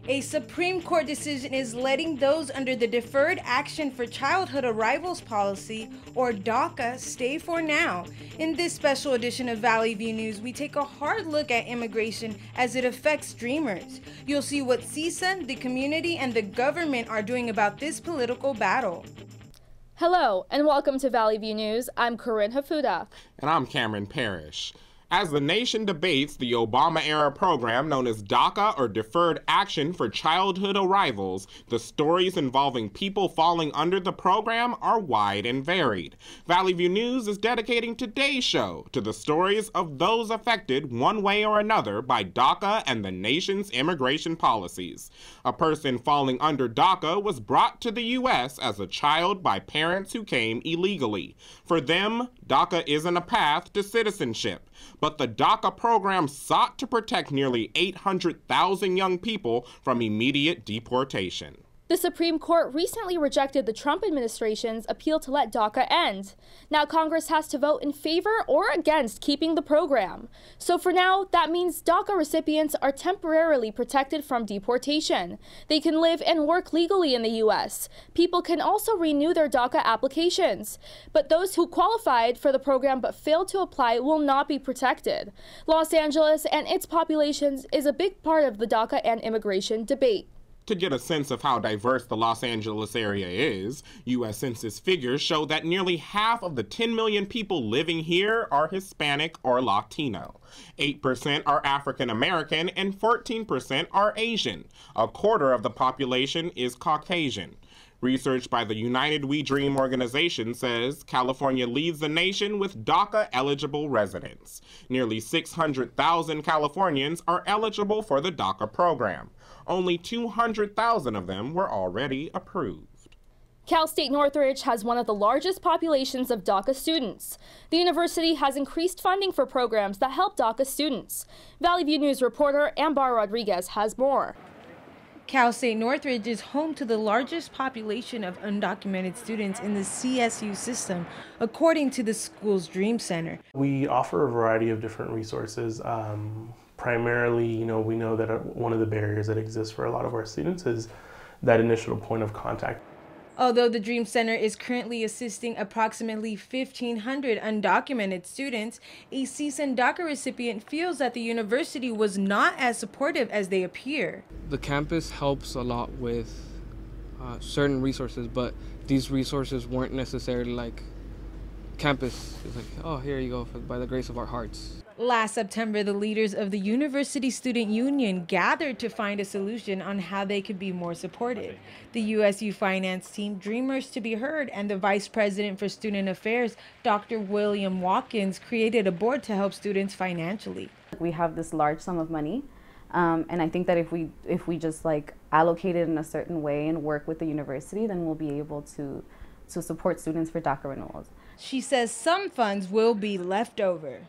A Supreme Court decision is letting those under the Deferred Action for Childhood Arrivals policy, or DACA, stay for now. In this special edition of Valley View News, we take a hard look at immigration as it affects Dreamers. You'll see what CSUN, the community, and the government are doing about this political battle. Hello, and welcome to Valley View News. I'm Corinne Hafuda. And I'm Cameron Parrish. As the nation debates the Obama-era program known as DACA, or Deferred Action for Childhood Arrivals, the stories involving people falling under the program are wide and varied. Valley View News is dedicating today's show to the stories of those affected one way or another by DACA and the nation's immigration policies. A person falling under DACA was brought to the U.S. as a child by parents who came illegally. For them, DACA isn't a path to citizenship. But the DACA program sought to protect nearly 800,000 young people from immediate deportation. The Supreme Court recently rejected the Trump administration's appeal to let DACA end. Now Congress has to vote in favor or against keeping the program. So for now, that means DACA recipients are temporarily protected from deportation. They can live and work legally in the U.S. People can also renew their DACA applications. But those who qualified for the program but failed to apply will not be protected. Los Angeles and its populations is a big part of the DACA and immigration debate. To get a sense of how diverse the Los Angeles area is, U.S. Census figures show that nearly half of the 10 million people living here are Hispanic or Latino. 8% are African American and 14% are Asian. A quarter of the population is Caucasian. Research by the United We Dream organization says California leads the nation with DACA-eligible residents. Nearly 600,000 Californians are eligible for the DACA program. Only 200,000 of them were already approved. Cal State Northridge has one of the largest populations of DACA students. The university has increased funding for programs that help DACA students. Valley View News reporter Ambar Rodriguez has more. Cal State Northridge is home to the largest population of undocumented students in the CSU system, according to the school's Dream Center. We offer a variety of different resources. Primarily, we know that one of the barriers that exists for a lot of our students is that initial point of contact. Although the Dream Center is currently assisting approximately 1,500 undocumented students, a CSUN DACA recipient feels that the university was not as supportive as they appear. The campus helps a lot with certain resources, but these resources weren't necessarily like campus is like, oh, here you go, by the grace of our hearts. Last September, the leaders of the University Student Union gathered to find a solution on how they could be more supported. The USU finance team, Dreamers to be Heard, and the Vice President for Student Affairs, Dr. William Watkins, created a board to help students financially. We have this large sum of money, and I think that if we just allocate it in a certain way and work with the university, then we'll be able to support students for DACA renewals. She says some funds will be left over.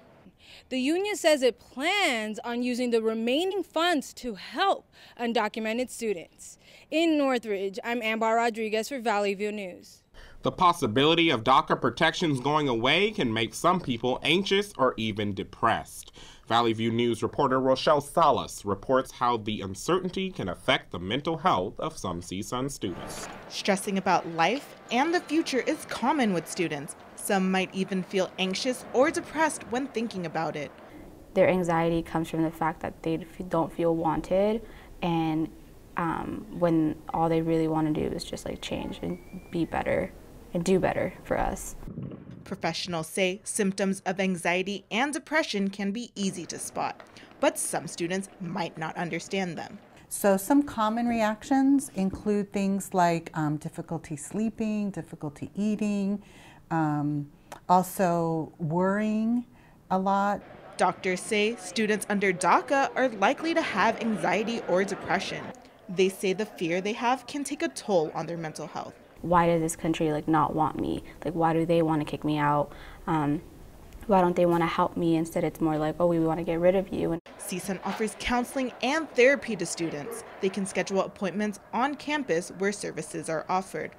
The union says it plans on using the remaining funds to help undocumented students. In Northridge, I'm Ambar Rodriguez for Valley View News. The possibility of DACA protections going away can make some people anxious or even depressed. Valley View News reporter Rochelle Salas reports how the uncertainty can affect the mental health of some CSUN students. Stressing about life and the future is common with students. Some might even feel anxious or depressed when thinking about it. Their anxiety comes from the fact that they don't feel wanted, and when all they really want to do is just change and be better and do better for us. Professionals say symptoms of anxiety and depression can be easy to spot, but some students might not understand them. So some common reactions include things like difficulty sleeping, difficulty eating, also worrying a lot. Doctors say students under DACA are likely to have anxiety or depression. They say the fear they have can take a toll on their mental health. Why does this country not want me? Why do they want to kick me out? Why don't they want to help me? Instead, it's more like, oh, we want to get rid of you. CSUN offers counseling and therapy to students. They can schedule appointments on campus where services are offered.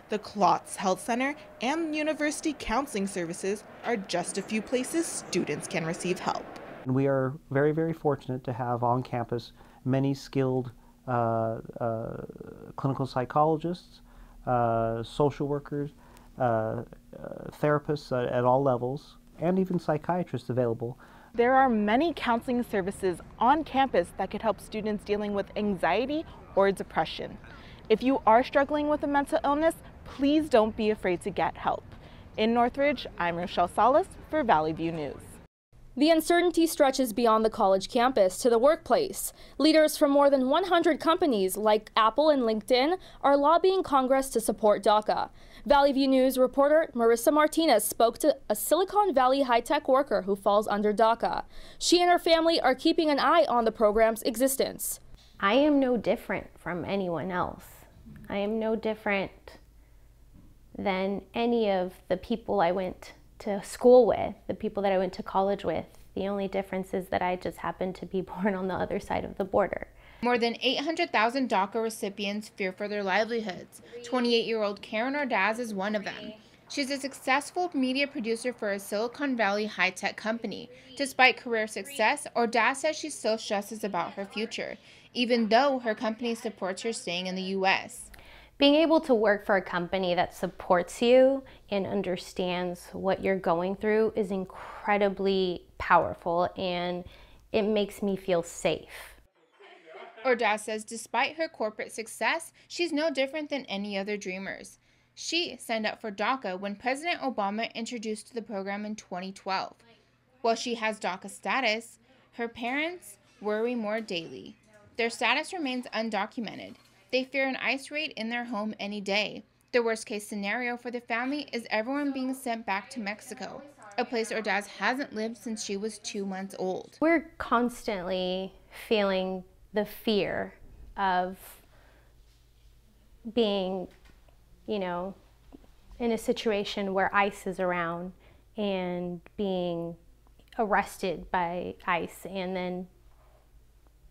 The Klotz Health Center and University Counseling Services are just a few places students can receive help. We are very, very fortunate to have on campus many skilled clinical psychologists, social workers, therapists at all levels, and even psychiatrists available. There are many counseling services on campus that could help students dealing with anxiety or depression. If you are struggling with a mental illness, please don't be afraid to get help. In Northridge, I'm Rochelle Salas for Valley View News. The uncertainty stretches beyond the college campus to the workplace. Leaders from more than 100 companies like Apple and LinkedIn are lobbying Congress to support DACA. Valley View News reporter Marissa Martinez spoke to a Silicon Valley high-tech worker who falls under DACA. She and her family are keeping an eye on the program's existence. I am no different from anyone else. I am no different than any of the people I went to school with, the people that I went to college with. The only difference is that I just happened to be born on the other side of the border. More than 800,000 DACA recipients fear for their livelihoods. 28-year-old Karen Ordaz is one of them. She's a successful media producer for a Silicon Valley high-tech company. Despite career success, Ordaz says she still stresses about her future, even though her company supports her staying in the U.S. Being able to work for a company that supports you and understands what you're going through is incredibly powerful, and it makes me feel safe. Ordaz says despite her corporate success, she's no different than any other dreamers. She signed up for DACA when President Obama introduced the program in 2012. While she has DACA status, her parents worry more daily. Their status remains undocumented. They fear an ICE raid in their home any day. The worst-case scenario for the family is everyone being sent back to Mexico, a place Ordaz hasn't lived since she was 2 months old. We're constantly feeling the fear of being, in a situation where ICE is around and being arrested by ICE and then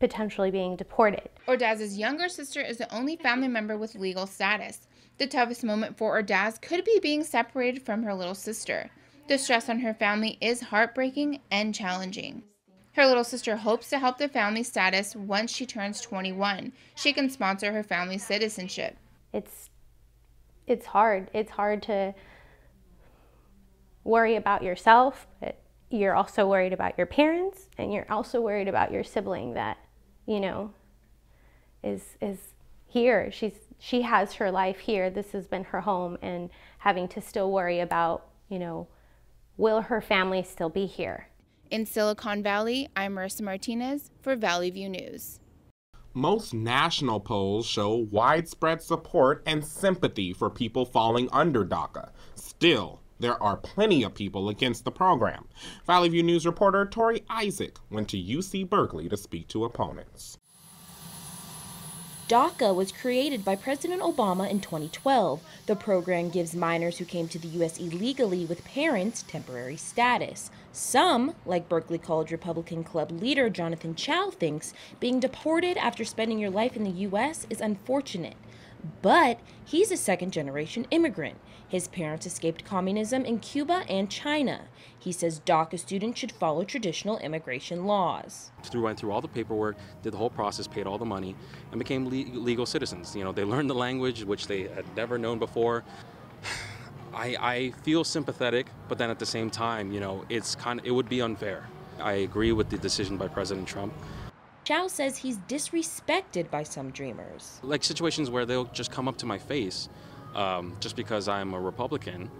potentially being deported. Ordaz's younger sister is the only family member with legal status. The toughest moment for Ordaz could be being separated from her little sister. The stress on her family is heartbreaking and challenging. Her little sister hopes to help the family status once she turns 21. She can sponsor her family's citizenship. It's hard. It's hard to worry about yourself, but you're also worried about your parents, and you're also worried about your sibling that, is here. She has her life here. This has been her home, and having to still worry about, will her family still be here? In Silicon Valley, I'm Marissa Martinez for Valley View News. Most national polls show widespread support and sympathy for people falling under DACA. Still, there are plenty of people against the program. Valley View News reporter Tori Isaac went to UC Berkeley to speak to opponents. DACA was created by President Obama in 2012. The program gives minors who came to the U.S. illegally with parents temporary status. Some, like Berkeley College Republican Club leader Jonathan Chow, thinks being deported after spending your life in the U.S. is unfortunate. But he's a second-generation immigrant. His parents escaped communism in Cuba and China. He says DACA students should follow traditional immigration laws. Went through all the paperwork, did the whole process, paid all the money, and became legal citizens. They learned the language, which they had never known before. I feel sympathetic, but then at the same time, it would be unfair. I agree with the decision by President Trump. Chow says he's disrespected by some dreamers. Like situations where they'll just come up to my face just because I'm a Republican,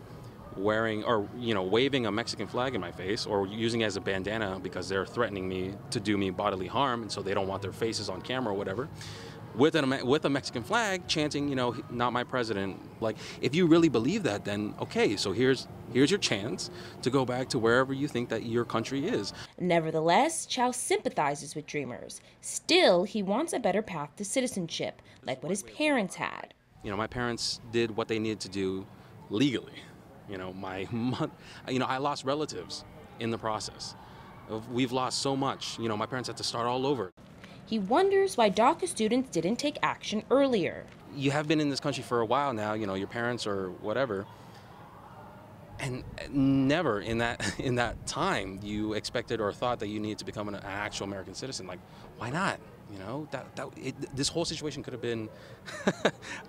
wearing or waving a Mexican flag in my face, or using it as a bandana because they're threatening me to do me bodily harm, and so they don't want their faces on camera or whatever, with a Mexican flag chanting, not my president. Like, if you really believe that, then okay, so here's your chance to go back to wherever you think that your country is. Nevertheless, Chow sympathizes with dreamers. Still, he wants a better path to citizenship, like what his parents had. My parents did what they needed to do legally. I lost relatives in the process. We've lost so much. My parents had to start all over. He wonders why DACA students didn't take action earlier. You have been in this country for a while now, your parents or whatever, and never in that time you expected or thought that you needed to become an actual American citizen. Like, why not? You know, this whole situation could have been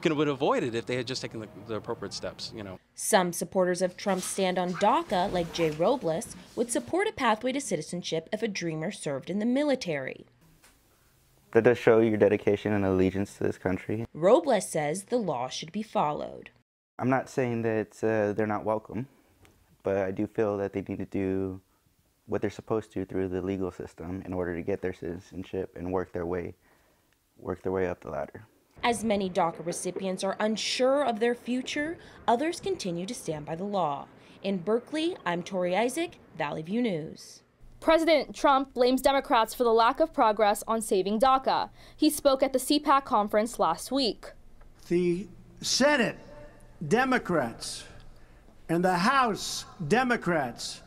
avoided if they had just taken the appropriate steps, you know. Some supporters of Trump's stand on DACA, like Jay Robles, would support a pathway to citizenship if a dreamer served in the military. That does show your dedication and allegiance to this country. Robles says the law should be followed. I'm not saying that they're not welcome, but I do feel that they need to do what they're supposed to through the legal system in order to get their citizenship and work their way up the ladder. As many DACA recipients are unsure of their future, others continue to stand by the law. In Berkeley, I'm Tori Isaac, Valley View News. President Trump blames Democrats for the lack of progress on saving DACA. He spoke at the CPAC conference last week. The Senate Democrats and the House Democrats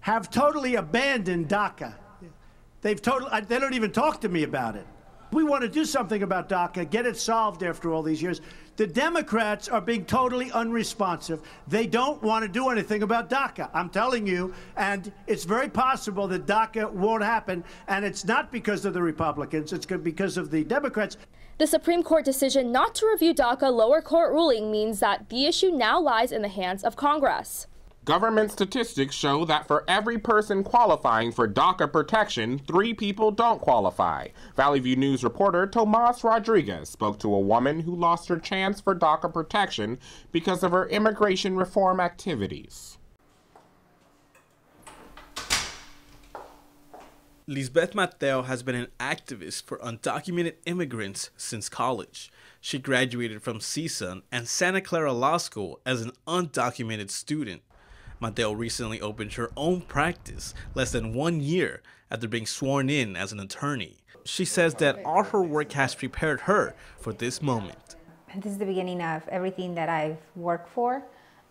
have totally abandoned DACA. They don't even talk to me about it. We want to do something about DACA, get it solved after all these years. The Democrats are being totally unresponsive. They don't want to do anything about DACA, I'm telling you, and it's very possible that DACA won't happen, and it's not because of the Republicans, it's because of the Democrats. The Supreme Court decision not to review DACA lower court ruling means that the issue now lies in the hands of Congress. Government statistics show that for every person qualifying for DACA protection, 3 people don't qualify. Valley View News reporter Tomas Rodriguez spoke to a woman who lost her chance for DACA protection because of her immigration reform activities. Lisbeth Mateo has been an activist for undocumented immigrants since college. She graduated from CSUN and Santa Clara Law School as an undocumented student. Mateo recently opened her own practice less than 1 year after being sworn in as an attorney. She says that all her work has prepared her for this moment. This is the beginning of everything that I've worked for.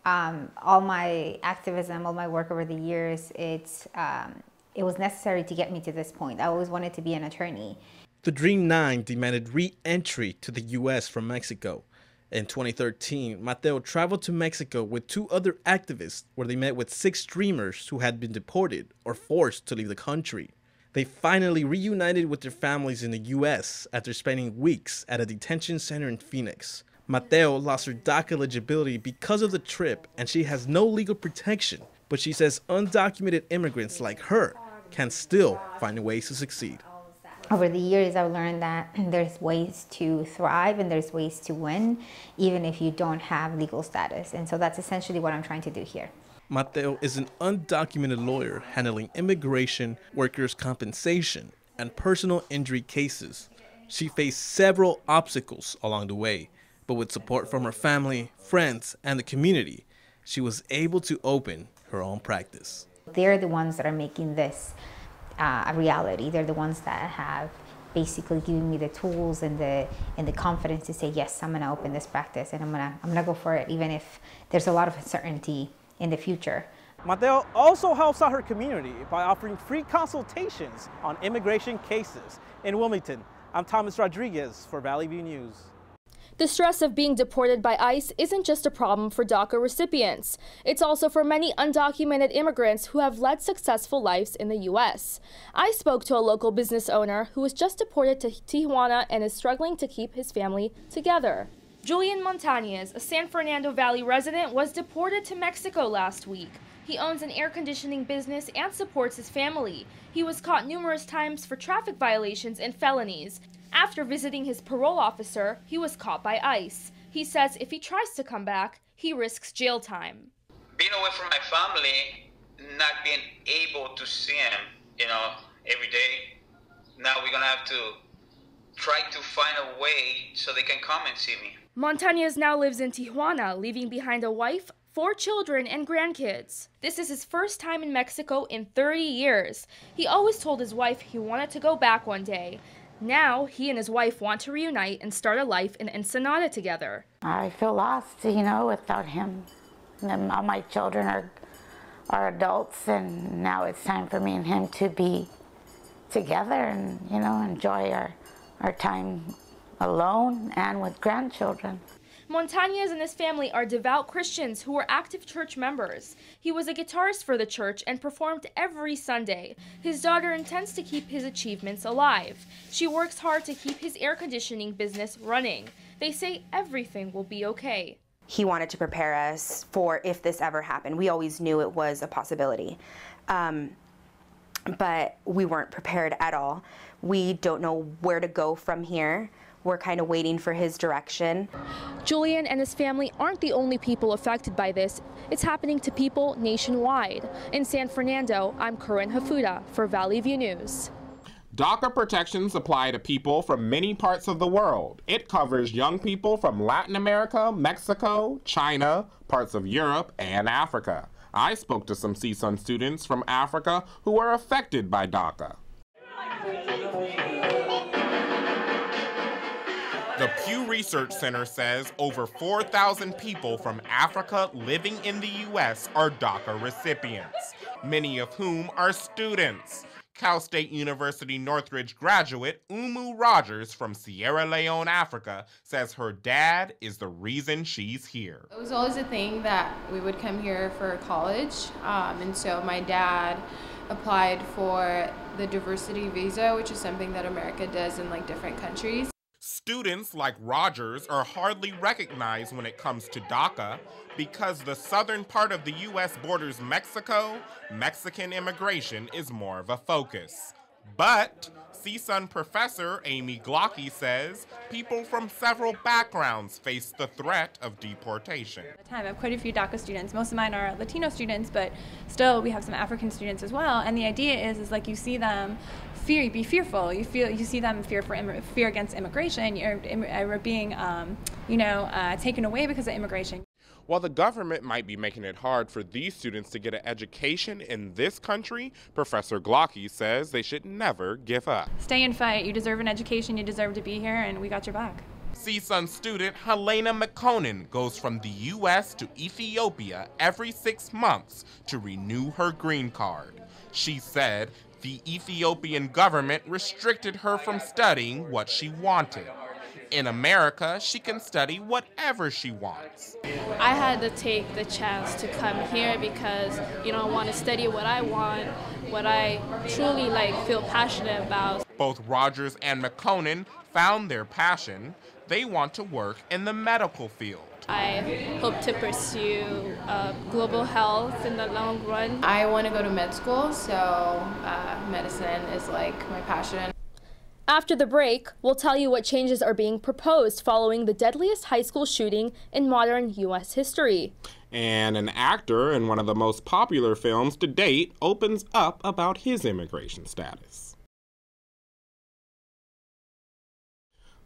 All my activism, all my work over the years, it was necessary to get me to this point. I always wanted to be an attorney. The Dream 9 demanded re-entry to the U.S. from Mexico. In 2013, Mateo traveled to Mexico with 2 other activists where they met with 6 dreamers who had been deported or forced to leave the country. They finally reunited with their families in the U.S. after spending weeks at a detention center in Phoenix. Mateo lost her DACA eligibility because of the trip, and she has no legal protection, but she says undocumented immigrants like her can still find ways to succeed. Over the years, I've learned that there's ways to thrive and there's ways to win, even if you don't have legal status. And so that's essentially what I'm trying to do here. Mateo is an undocumented lawyer handling immigration, workers' compensation, and personal injury cases. She faced several obstacles along the way, but with support from her family, friends, and the community, she was able to open her own practice. They're the ones that are making this a reality. They're the ones that have basically given me the tools and the confidence to say, yes, I'm gonna open this practice and I'm gonna go for it, even if there's a lot of uncertainty in the future. Mateo also helps out her community by offering free consultations on immigration cases. In Wilmington, I'm Thomas Rodriguez for Valley View News. The stress of being deported by ICE isn't just a problem for DACA recipients. It's also for many undocumented immigrants who have led successful lives in the U.S. I spoke to a local business owner who was just deported to Tijuana and is struggling to keep his family together. Julian Montañez, a San Fernando Valley resident, was deported to Mexico last week. He owns an air conditioning business and supports his family. He was caught numerous times for traffic violations and felonies. After visiting his parole officer, he was caught by ICE. He says if he tries to come back, he risks jail time. Being away from my family, not being able to see him, every day, now we're gonna have to try to find a way so they can come and see me. Montañez now lives in Tijuana, leaving behind a wife, 4 children, and grandkids. This is his first time in Mexico in 30 years. He always told his wife he wanted to go back one day. Now, he and his wife want to reunite and start a life in Ensenada together. I feel lost, without him. And all my children are adults, and now it's time for me and him to be together and, enjoy our time alone and with grandchildren. Montañez and his family are devout Christians who were active church members. He was a guitarist for the church and performed every Sunday. His daughter intends to keep his achievements alive. She works hard to keep his air conditioning business running. They say everything will be okay. He wanted to prepare us for if this ever happened. We always knew it was a possibility, but we weren't prepared at all. We don't know where to go from here. We're kind of waiting for his direction. Julian and his family aren't the only people affected by this. It's happening to people nationwide. In San Fernando, I'm Corinne Hafuda for Valley View News. DACA protections apply to people from many parts of the world. It covers young people from Latin America, Mexico, China, parts of Europe, and Africa. I spoke to some CSUN students from Africa who were affected by DACA. The Pew Research Center says over 4,000 people from Africa living in the U.S. are DACA recipients, many of whom are students. Cal State University Northridge graduate Umu Rogers from Sierra Leone, Africa, says her dad is the reason she's here. It was always a thing that we would come here for college, and so my dad applied for the diversity visa, which is something that America does in different countries. Students like Rogers are hardly recognized when it comes to DACA because the southern part of the U.S. borders Mexico. Mexican immigration is more of a focus. But CSUN professor Amy Glocky says people from several backgrounds face the threat of deportation. I have quite a few DACA students. Most of mine are Latino students, but still we have some African students as well. And the idea is you see them be fearful. You see them fear against immigration. You're being taken away because of immigration. While the government might be making it hard for these students to get an education in this country, Professor Glocky says they should never give up. Stay and fight. You deserve an education. You deserve to be here, and we got your back. CSUN student Helena McConan goes from the U.S. to Ethiopia every 6 months to renew her green card. She said the Ethiopian government restricted her from studying what she wanted. In America, she can study whatever she wants. I had to take the chance to come here because, I want to study what I want, what I truly feel passionate about. Both Rogers and McConan found their passion. They want to work in the medical field. I hope to pursue global health in the long run. I want to go to med school, so medicine is my passion. After the break, we'll tell you what changes are being proposed following the deadliest high school shooting in modern U.S. history. And an actor in one of the most popular films to date opens up about his immigration status.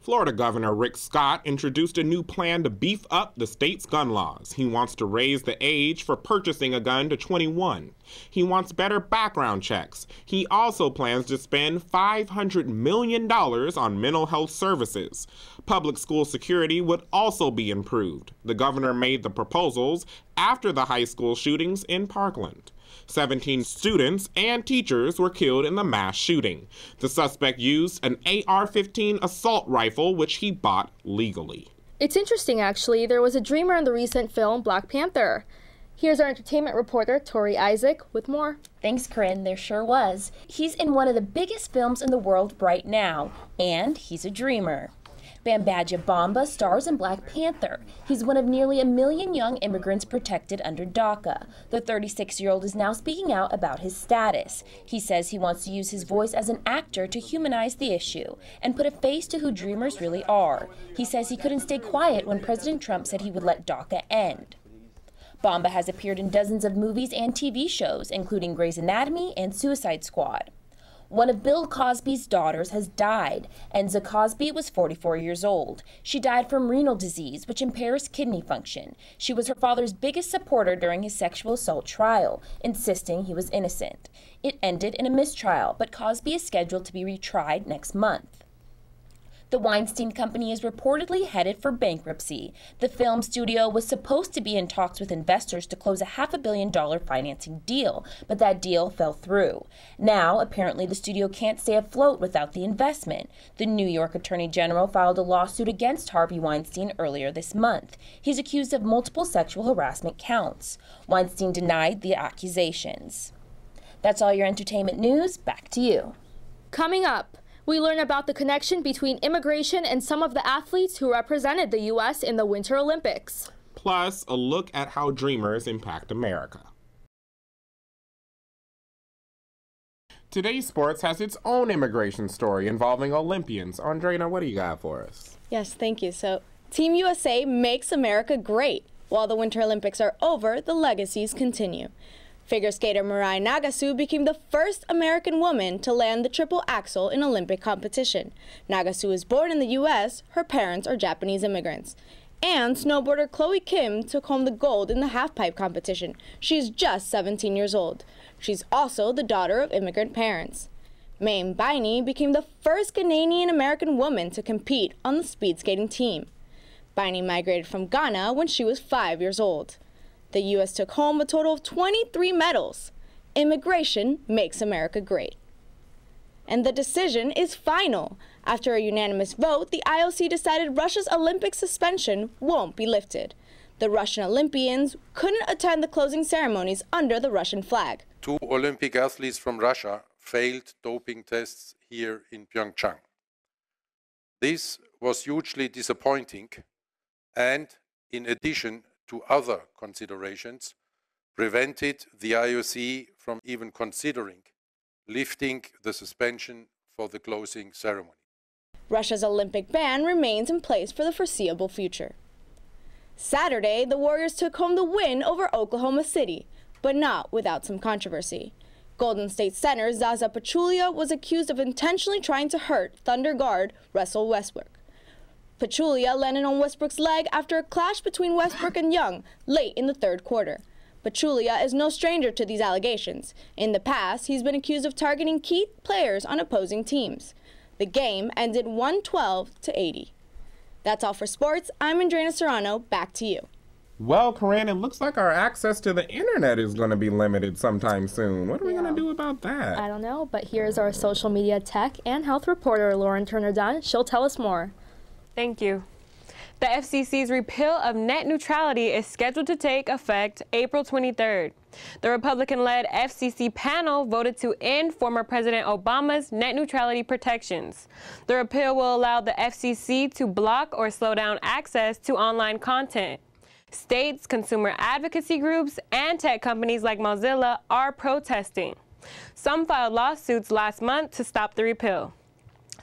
Florida Governor Rick Scott introduced a new plan to beef up the state's gun laws. He wants to raise the age for purchasing a gun to 21. He wants better background checks. He also plans to spend $500 million on mental health services. Public school security would also be improved. The governor made the proposals after the high school shootings in Parkland. 17 students and teachers were killed in the mass shooting. The suspect used an AR-15 assault rifle, which he bought legally. It's interesting, actually. There was a dreamer in the recent film Black Panther. Here's our entertainment reporter, Tori Isaac, with more. Thanks, Corinne. There sure was. He's in one of the biggest films in the world right now, and he's a dreamer. Bambadja Bamba stars in Black Panther. He's one of nearly 1 million young immigrants protected under DACA. The 36-year-old is now speaking out about his status. He says he wants to use his voice as an actor to humanize the issue and put a face to who dreamers really are. He says he couldn't stay quiet when President Trump said he would let DACA end. Bamba has appeared in dozens of movies and TV shows, including Grey's Anatomy and Suicide Squad. One of Bill Cosby's daughters has died. Enza Cosby was 44 years old. She died from renal disease, which impairs kidney function. She was her father's biggest supporter during his sexual assault trial, insisting he was innocent. It ended in a mistrial, but Cosby is scheduled to be retried next month. The Weinstein Company is reportedly headed for bankruptcy. The film studio was supposed to be in talks with investors to close a $500 million financing deal, but that deal fell through. Now, apparently, the studio can't stay afloat without the investment. The New York Attorney General filed a lawsuit against Harvey Weinstein earlier this month. He's accused of multiple sexual harassment counts. Weinstein denied the accusations. That's all your entertainment news. Back to you. Coming up, we learn about the connection between immigration and some of the athletes who represented the U.S. in the Winter Olympics. Plus, a look at how dreamers impact America. Today's sports has its own immigration story involving Olympians. Andrena, what do you got for us? Yes, thank you. So, Team USA makes America great. While the Winter Olympics are over, the legacies continue. Figure skater Mirai Nagasu became the first American woman to land the triple axel in Olympic competition. Nagasu was born in the U.S., her parents are Japanese immigrants. And snowboarder Chloe Kim took home the gold in the halfpipe competition. She's just 17 years old. She's also the daughter of immigrant parents. Mae Mbaini became the first Ghanaian-American woman to compete on the speed skating team. Mbaini migrated from Ghana when she was 5 years old. The U.S. took home a total of 23 medals. Immigration makes America great. And the decision is final. After a unanimous vote, the IOC decided Russia's Olympic suspension won't be lifted. The Russian Olympians couldn't attend the closing ceremonies under the Russian flag. 2 Olympic athletes from Russia failed doping tests here in Pyeongchang. This was hugely disappointing and, in addition to other considerations, prevented the IOC from even considering lifting the suspension for the closing ceremony. Russia's Olympic ban remains in place for the foreseeable future. Saturday, the Warriors took home the win over Oklahoma City, but not without some controversy. Golden State center Zaza Pachulia was accused of intentionally trying to hurt Thunder guard Russell Westbrook. Pachulia landed on Westbrook's leg after a clash between Westbrook and Young late in the third quarter. Pachulia is no stranger to these allegations. In the past, he's been accused of targeting key players on opposing teams. The game ended 112-80. That's all for sports. I'm Andrena Serrano. Back to you. Well, Corinne, it looks like our access to the internet is going to be limited sometime soon. What are we going to do about that? I don't know, but here's our social media tech and health reporter, Lauren Turner-Dunn. She'll tell us more. Thank you. The FCC's repeal of net neutrality is scheduled to take effect April 23rd. The Republican-led FCC panel voted to end former President Obama's net neutrality protections. The repeal will allow the FCC to block or slow down access to online content. States, consumer advocacy groups, and tech companies like Mozilla are protesting. Some filed lawsuits last month to stop the repeal.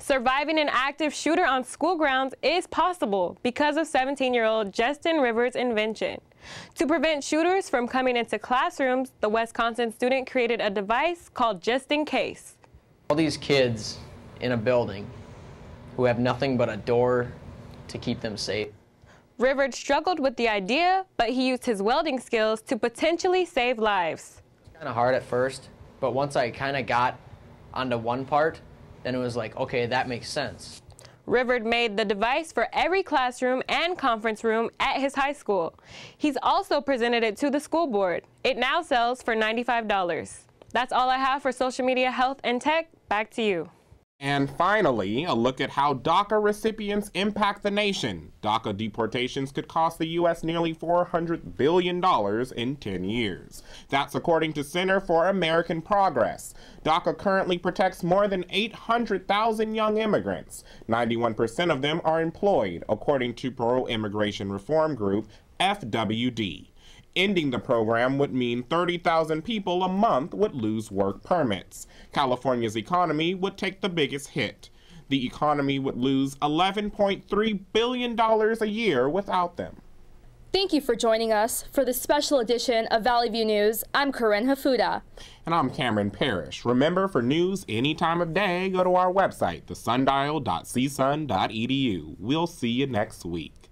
Surviving an active shooter on school grounds is possible because of 17-year-old Justin Rivers' invention. To prevent shooters from coming into classrooms, the Wisconsin student created a device called Just In Case. All these kids in a building who have nothing but a door to keep them safe. Rivers struggled with the idea, but he used his welding skills to potentially save lives. Kind of hard at first, but once I kind of got onto one part, then it was like, okay, that makes sense. Rivers made the device for every classroom and conference room at his high school. He's also presented it to the school board. It now sells for $95. That's all I have for social media, health, and tech. Back to you. And finally, a look at how DACA recipients impact the nation. DACA deportations could cost the U.S. nearly $400 billion in 10 years. That's according to Center for American Progress. DACA currently protects more than 800,000 young immigrants. 91% of them are employed, according to pro-immigration reform group FWD. Ending the program would mean 30,000 people a month would lose work permits. California's economy would take the biggest hit. The economy would lose $11.3 billion a year without them. Thank you for joining us for this special edition of Valley View News. I'm Corinne Hafuda. And I'm Cameron Parrish. Remember, for news any time of day, go to our website, thesundial.csun.edu. We'll see you next week.